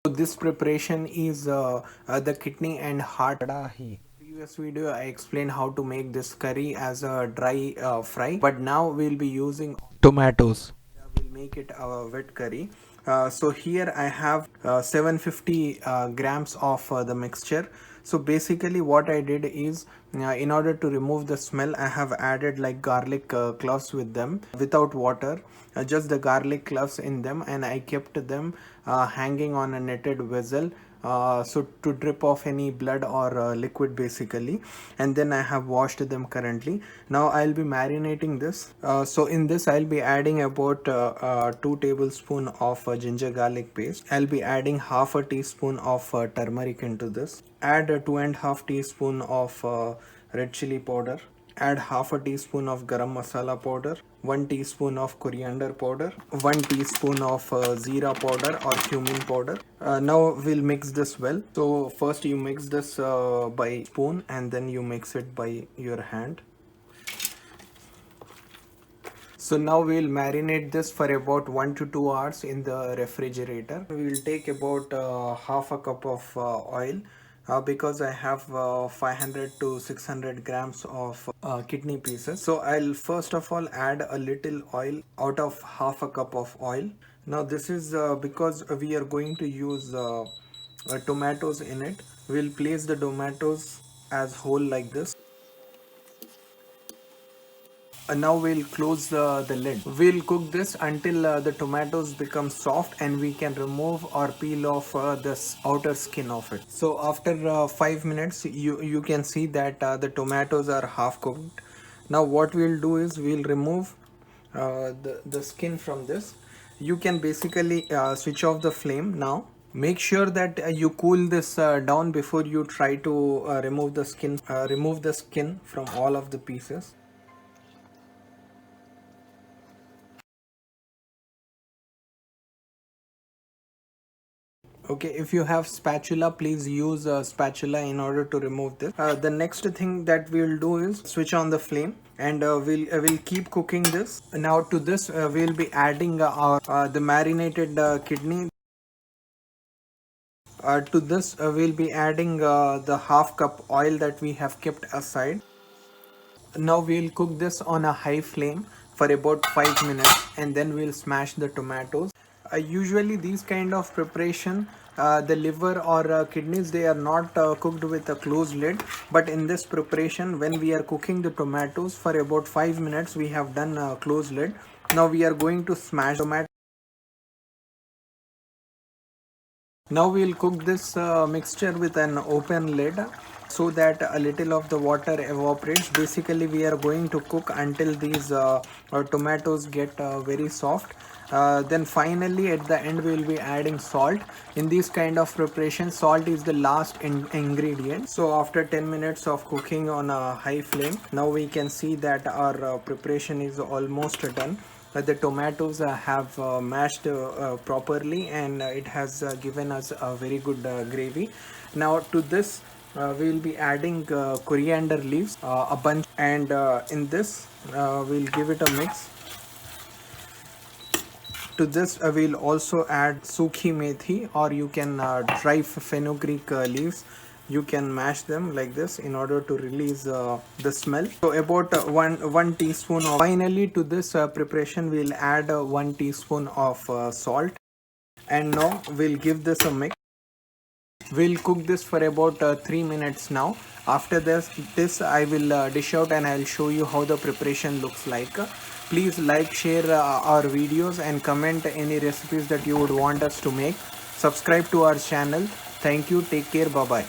So this preparation is the kidney and heart karahi. Previous video I explained how to make this curry as a dry fry, but now we'll be using tomatoes. We'll make it a wet curry. So here I have 750 grams of the mixture. So basically what I did is in order to remove the smell, I have added like garlic cloves with them without water, just the garlic cloves in them, and I kept them hanging on a netted vessel, so to drip off any blood or liquid basically. And then I have washed them currently. Now I'll be marinating this. So in this I'll be adding about 2 tablespoon of ginger garlic paste. I'll be adding half a teaspoon of turmeric into this. Add a 2.5 teaspoon of red chili powder. Add half a teaspoon of garam masala powder, 1 teaspoon of coriander powder, 1 teaspoon of zira powder or cumin powder. Now we'll mix this well. So first you mix this by spoon, and then you mix it by your hand. So now we'll marinate this for about 1 to 2 hours in the refrigerator. We will take about half a cup of oil. Because I have 500 to 600 grams of kidney pieces. So I'll first of all add a little oil out of half a cup of oil. Now this is because we are going to use tomatoes in it. We'll place the tomatoes as whole like this. Now we'll close the lid. We'll cook this until the tomatoes become soft and we can remove or peel off this outer skin of it. So after 5 minutes you can see that the tomatoes are half cooked. Now what we'll do is we'll remove the skin from this. You can basically switch off the flame now. Make sure that you cool this down before you try to remove the skin from all of the pieces. Okay, if you have spatula, please use a spatula in order to remove this. The next thing that we'll do is switch on the flame, and we'll keep cooking this. Now to this we'll be adding our the marinated kidney. To this we'll be adding the half cup oil that we have kept aside. Now we'll cook this on a high flame for about 5 minutes, and then we'll smash the tomatoes. Usually these kind of preparation, the liver or kidneys, they are not cooked with a closed lid, but in this preparation when we are cooking the tomatoes for about 5 minutes, we have done a closed lid. Now we are going to smash tomato. Now we'll cook this mixture with an open lid so that a little of the water evaporates. Basically we are going to cook until these tomatoes get very soft. Then finally at the end we will be adding salt. In this kind of preparation, salt is the last ingredient. So after 10 minutes of cooking on a high flame, now we can see that our preparation is almost done. The tomatoes have mashed properly, and it has given us a very good gravy. Now to this we will be adding coriander leaves, a bunch, and in this we'll give it a mix. To this we'll also add sukhi methi, or you can dry fenugreek leaves. You can mash them like this in order to release the smell. So about one teaspoon of. Finally to this preparation we'll add 1 teaspoon of salt, and now we'll give this a mix. We'll cook this for about 3 minutes now. After this I will dish out and I'll show you how the preparation looks like. Please like, share our videos, and comment any recipes that you would want us to make. Subscribe to our channel. Thank you. Take care. Bye bye.